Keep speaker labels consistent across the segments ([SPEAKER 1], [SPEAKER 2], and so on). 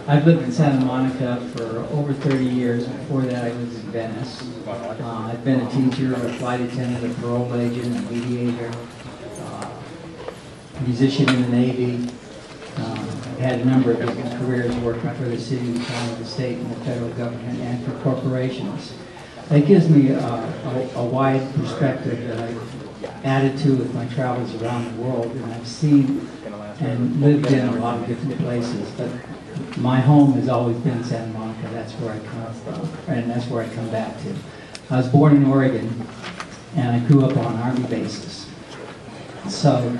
[SPEAKER 1] I've lived in Santa Monica for over 30 years. Before that, I was in Venice. I've been a teacher, a flight attendant, a parole agent, a mediator, musician in the Navy. I've had a number of different careers working for the city, the county, the state, and the federal government, and for corporations. That gives me a wide perspective that I've added to with my travels around the world, and I've seen and lived in a lot of different places. But my home has always been Santa Monica. That's where I come from, and that's where I come back to. I was born in Oregon, and I grew up on Army bases. So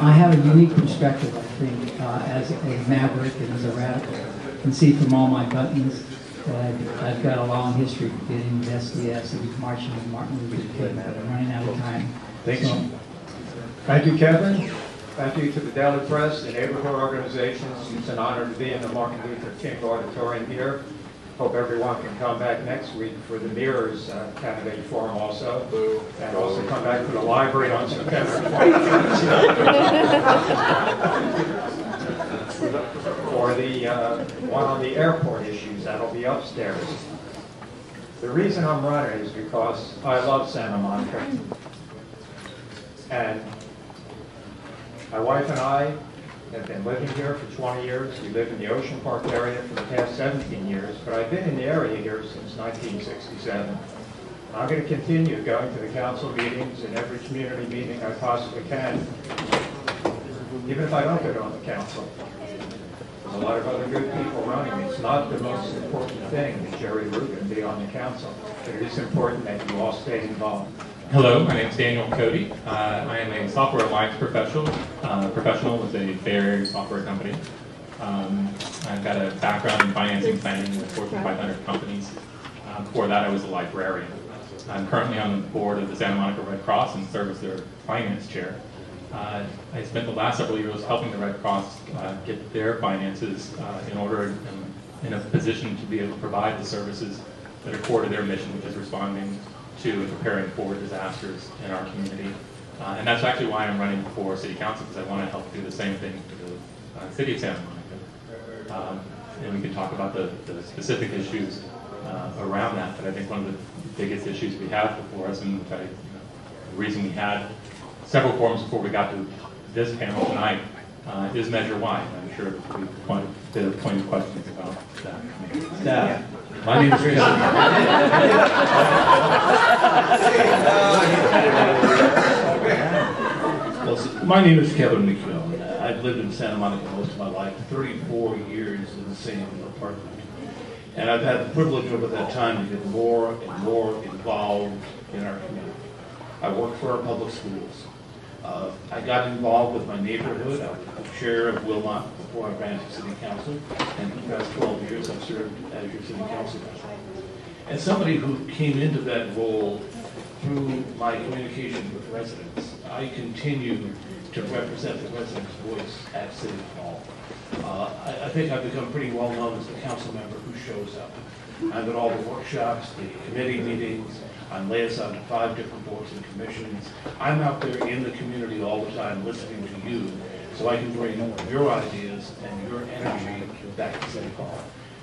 [SPEAKER 1] I have a unique perspective, I think, as a maverick and as a radical. You can see from all my buttons that I've got a long history of getting with SDS and marching with Martin Luther King, but I'm running out of time.
[SPEAKER 2] Thanks.
[SPEAKER 1] So,
[SPEAKER 3] thank you, Kevin. Thank you to the Daily Press, the neighborhood organizations. It's an honor to be in the Martin Luther King Auditorium here. Hope everyone can come back next week for the Mirrors Candidate Forum also. And also come back to the library on September 20th for the one on the airport issues. That'll be upstairs. The reason I'm running is because I love Santa Monica. And my wife and I have been living here for 20 years. We live in the Ocean Park area for the past 17 years, but I've been in the area here since 1967. I'm going to continue going to the council meetings and every community meeting I possibly can, even if I don't get on the council. There's a lot of other good people running. It's not the most important thing that Jerry Rubin be on the council, but it is important that you all stay involved.
[SPEAKER 4] Hello, my name is Daniel Cody. I am a software alliance professional with a Bay Area software company. I've got a background in financing planning with Fortune 500 companies. Before that, I was a librarian. I'm currently on the board of the Santa Monica Red Cross and serve as their finance chair. I spent the last several years helping the Red Cross get their finances in order and in a position to be able to provide the services that are core to their mission, which is responding to and preparing for disasters in our community. And that's actually why I'm running for City Council, because I want to help do the same thing to the City of Santa Monica. And we can talk about the specific issues around that, but I think one of the biggest issues we have before us, and the reason we had several forums before we got to this panel tonight, is Measure Y. I'm sure we want to point of questions about that.
[SPEAKER 2] Yeah. My name is My name is Kevin McHugh. I've lived in Santa Monica most of my life, 34 years in the same apartment. And I've had the privilege over that time to get more and more involved in our community. I work for our public schools. I got involved with my neighborhood. I was the chair of Wilmot before I ran to City Council, and for the past 12 years I've served as your City Council member. And somebody who came into that role through my communication with residents, I continue to represent the residents' voice at City Hall. I think I've become pretty well known as the council member who shows up. I'm at all the workshops, the committee meetings. I'm liaison to 5 different boards and commissions. I'm out there in the community all the time listening to you so I can bring your ideas and your energy back to City Hall.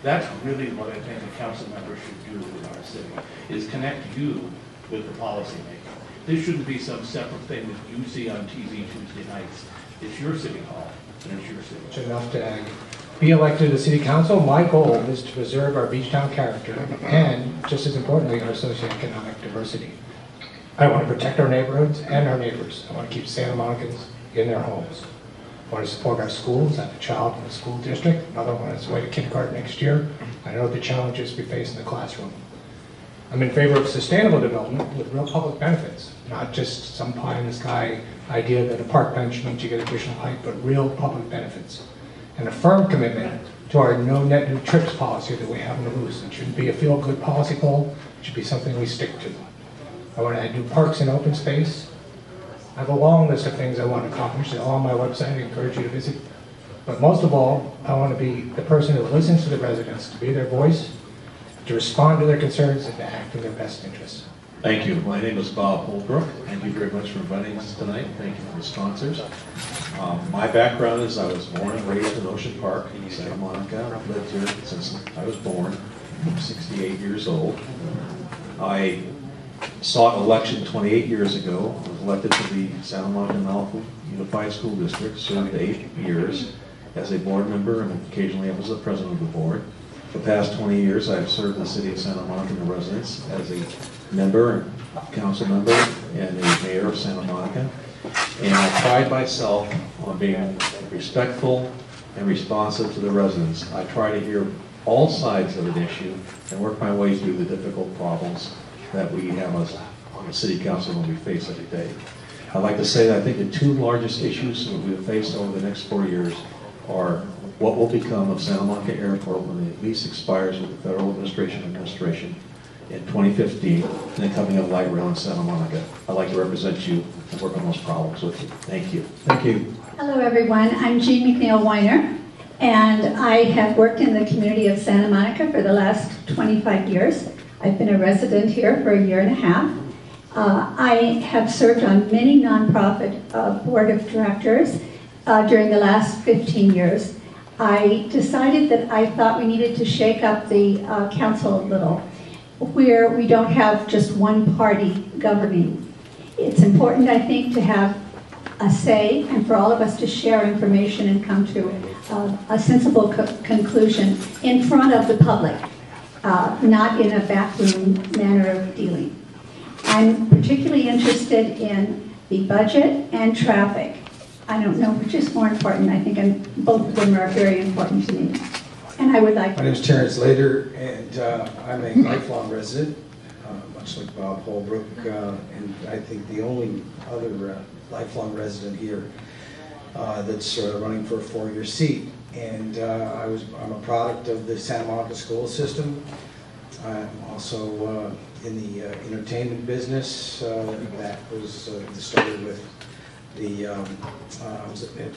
[SPEAKER 2] That's really what I think a council member should do in our city, is connect you with the policy making. This shouldn't be some separate thing that you see on TV Tuesday nights. It's your City Hall, and it's your city.
[SPEAKER 5] It's enough to be elected to City Council. My goal is to preserve our beach town character and, just as importantly, our socioeconomic diversity. I want to protect our neighborhoods and our neighbors. I want to keep Santa Monicans in their homes. I want to support our schools. I have a child in the school district, another one on its way to kindergarten next year. I know the challenges we face in the classroom. I'm in favor of sustainable development with real public benefits, not just some pie-in-the-sky idea that a park bench means you get additional height, but real public benefits. And a firm commitment to our no net new trips policy that we have on the loose. It shouldn't be a feel-good policy goal. It should be something we stick to. I want to add new parks and open space. I have a long list of things I want to accomplish. They're all on my website. I encourage you to visit. But most of all, I want to be the person who listens to the residents, to be their voice, to respond to their concerns, and to act in their best interests.
[SPEAKER 6] Thank you. My name is Bob Holbrook. Thank you very much for inviting us tonight. Thank you for the sponsors. My background is I was born and raised in Ocean Park in Santa Monica. I've lived here since I was born. I'm 68 years old. I sought election 28 years ago. I was elected to the Santa Monica Malibu Unified School District, served 8 years as a board member, and occasionally I was the president of the board. For the past 20 years, I've served the city of Santa Monica and the residents as a member, council member, and a mayor of Santa Monica. And I pride myself on being respectful and responsive to the residents. I try to hear all sides of an issue and work my way through the difficult problems that we have on the city council when we face every day. I'd like to say that I think the two largest issues that we have faced over the next 4 years are what will become of Santa Monica Airport when the lease expires with the Federal Administration in 2015, and the coming of light rail in Santa Monica. I'd like to represent you and work on those problems with you. Thank you.
[SPEAKER 5] Thank you.
[SPEAKER 7] Hello everyone, I'm Jean McNeil Weiner, and I have worked in the community of Santa Monica for the last 25 years. I've been a resident here for 1.5 years. I have served on many nonprofit board of directors during the last 15 years. I decided that I thought we needed to shake up the council a little, where we don't have just one party governing. It's important, I think, to have a say and for all of us to share information and come to a sensible conclusion in front of the public, not in a backroom manner of dealing. I'm particularly interested in the budget and traffic. I don't know which is more important. I think both of them are very important to me. And I would like...
[SPEAKER 8] My name is Terrence Lader, and I'm a lifelong resident, much like Bob Holbrook, and I think the only other lifelong resident here that's running for a 4-year seat. And I'm a product of the Santa Monica school system. I'm also in the entertainment business. That was started with the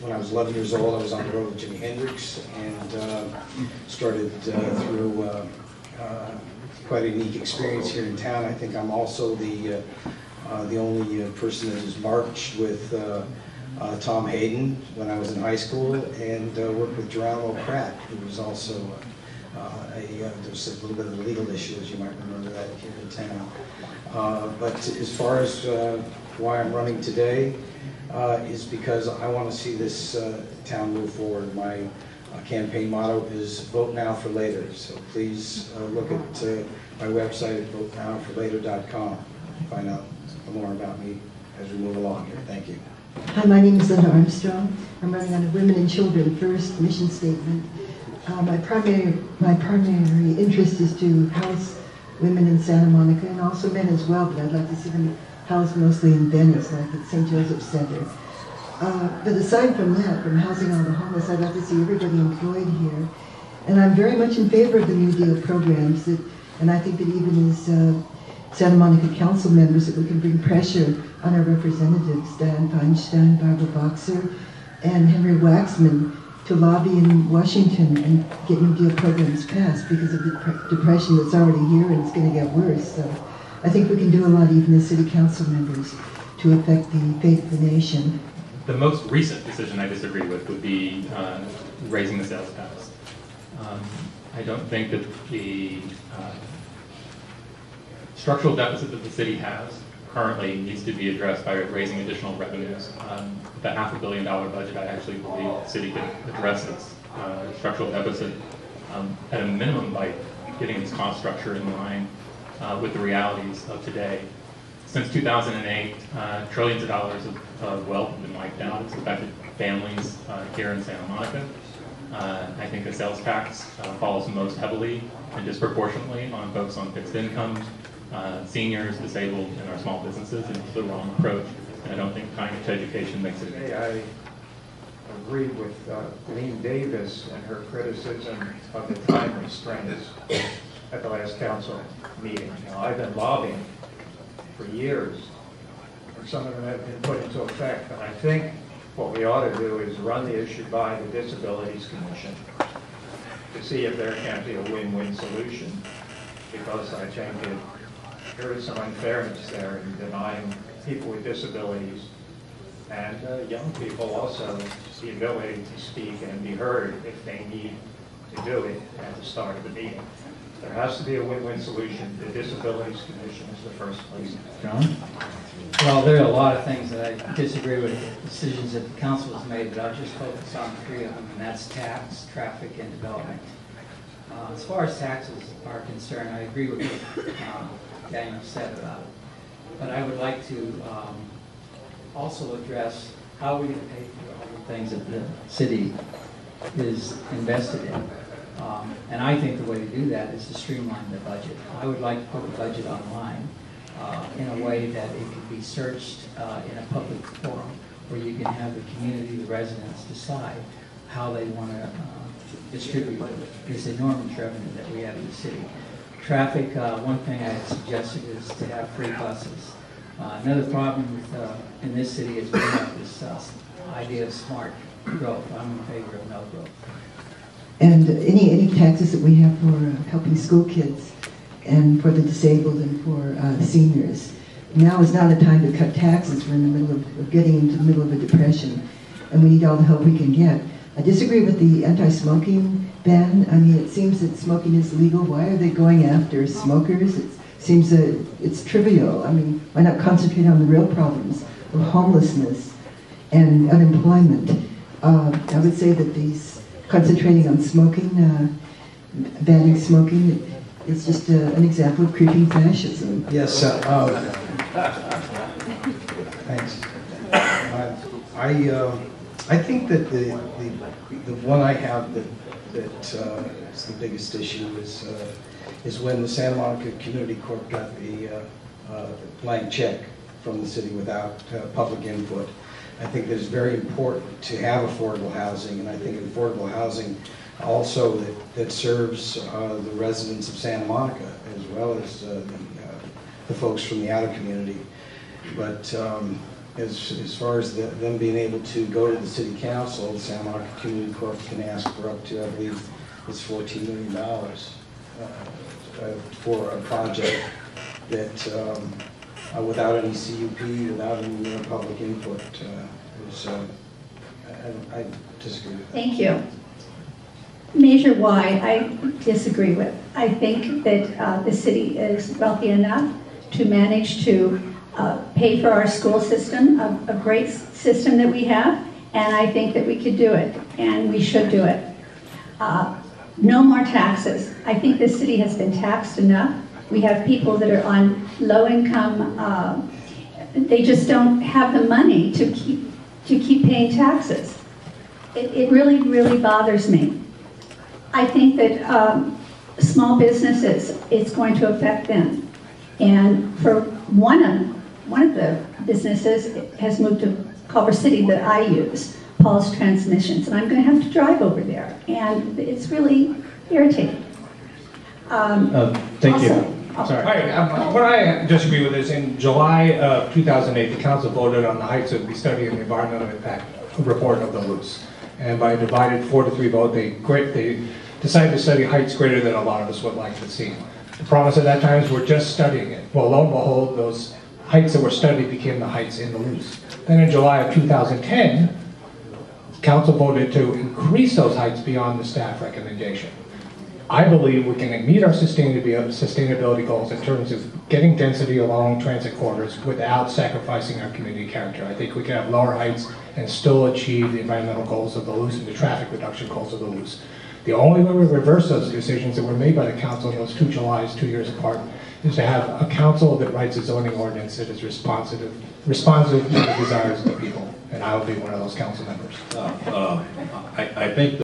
[SPEAKER 8] when I was 11 years old. I was on the road with Jimi Hendrix, and started through quite a unique experience here in town. I think I'm also the only person that has marched with Tom Hayden when I was in high school, and worked with Geronimo Pratt, who was also there's a little bit of a legal issue, as you might remember that here in town. But as far as why I'm running today, is because I want to see this town move forward. My campaign motto is vote now for later. So please look at my website at votenowforlater.com and find out more about me as we move along here. Thank you.
[SPEAKER 9] Hi, my name is Linda Armstrong. I'm running on a Women and Children First mission statement. My primary interest is to house women in Santa Monica, and also men as well, but I'd like to see them housed mostly in Venice, like at St. Joseph's Center. But aside from that, from housing all the homeless, I'd like to see everybody employed here. And I'm very much in favor of the New Deal programs, and I think that even as Santa Monica council members, that we can bring pressure on our representatives, Dan Feinstein, Barbara Boxer, and Henry Waxman, to lobby in Washington and get New Deal programs passed because of the depression that's already here and it's going to get worse. So I think we can do a lot, even as city council members, to affect the fate of the nation.
[SPEAKER 4] The most recent decision I disagree with would be raising the sales tax. I don't think that the structural deficit that the city has currently needs to be addressed by raising additional revenues. The $500 million budget, I actually believe the city could address its structural deficit at a minimum by getting its cost structure in line with the realities of today. Since 2008, trillions of dollars of wealth have been wiped out. It's affected families here in Santa Monica. I think the sales tax falls most heavily and disproportionately on folks on fixed incomes, seniors, disabled, and our small businesses. It's the wrong approach, and I don't think tying it to education makes it.
[SPEAKER 3] I agree with Lean Davis and her criticism of the time restraints at the last council meeting. Now, I've been lobbying for years, and some of them have been put into effect, and I think what we ought to do is run the issue by the Disabilities Commission to see if there can't be a win-win solution, because I think it there is some unfairness there in denying people with disabilities and young people also the ability to speak and be heard if they need to do it at the start of the meeting. There has to be a win-win solution. The Disabilities Commission is the first place.
[SPEAKER 1] John? Well, there are a lot of things that I disagree with, decisions that the council has made, but I'll just focus on 3 of them, and that's tax, traffic, and development. As far as taxes are concerned, I agree with what Daniel said about it. But I would like to also address how we can pay for all the things that the city is invested in. And I think the way to do that is to streamline the budget. I would like to put the budget online in a way that it could be searched in a public forum where you can have the community, the residents decide how they want to distribute this enormous revenue that we have in the city. Traffic, one thing I had suggested is to have free buses. Another problem with, in this city is we have this idea of smart growth. I'm in favor of no growth.
[SPEAKER 9] And any taxes that we have for helping school kids and for the disabled and for seniors. Now is not a time to cut taxes. We're in the middle of getting into the middle of a depression, and we need all the help we can get. I disagree with the anti-smoking ban. I mean, it seems that smoking is legal. Why are they going after smokers? It seems that it's trivial. I mean, why not concentrate on the real problems of homelessness and unemployment? I would say that these concentrating on smoking, banning smoking, is just an example of creeping fascism.
[SPEAKER 8] Yes, thanks. I think that the one I have that is the biggest issue is when the Santa Monica Community Corp got the blank check from the city without public input. I think that it's very important to have affordable housing, and I think affordable housing also that serves the residents of Santa Monica as well as the folks from the outer community. But as far as them being able to go to the city council, the Santa Monica Community Corp can ask for up to, I believe, it's $14 million for a project that without any CUP, without any public input, I disagree with that.
[SPEAKER 7] Thank you. Measure Y, I disagree with. I think that the city is wealthy enough to manage to pay for our school system, a great system that we have, and I think that we could do it, and we should do it. No more taxes. I think this city has been taxed enough. We have people that are on low income, they just don't have the money to keep paying taxes. It really, really bothers me. I think that small businesses, it's going to affect them. And for one of the businesses has moved to Culver City that I use, Paul's Transmissions, and I'm going to have to drive over there, and it's really irritating.
[SPEAKER 5] Thank you. Sorry. What I disagree with is in July of 2008, the council voted on the heights of the study of the environmental impact report of the Luce. And by a divided 4-3 vote, they decided to study heights greater than a lot of us would like to see. The promise at that time is we're just studying it. Well, lo and behold, those heights that were studied became the heights in the Luce. Then in July of 2010, council voted to increase those heights beyond the staff recommendation. I believe we can meet our sustainability goals in terms of getting density along transit corridors without sacrificing our community character. I think we can have lower heights and still achieve the environmental goals of the Luce and the traffic reduction goals of the Luce. The only way we reverse those decisions that were made by the council in those 2 Julys, 2 years apart, is to have a council that writes a zoning ordinance that is responsive to the desires of the people. And I will be one of those council members.
[SPEAKER 6] I think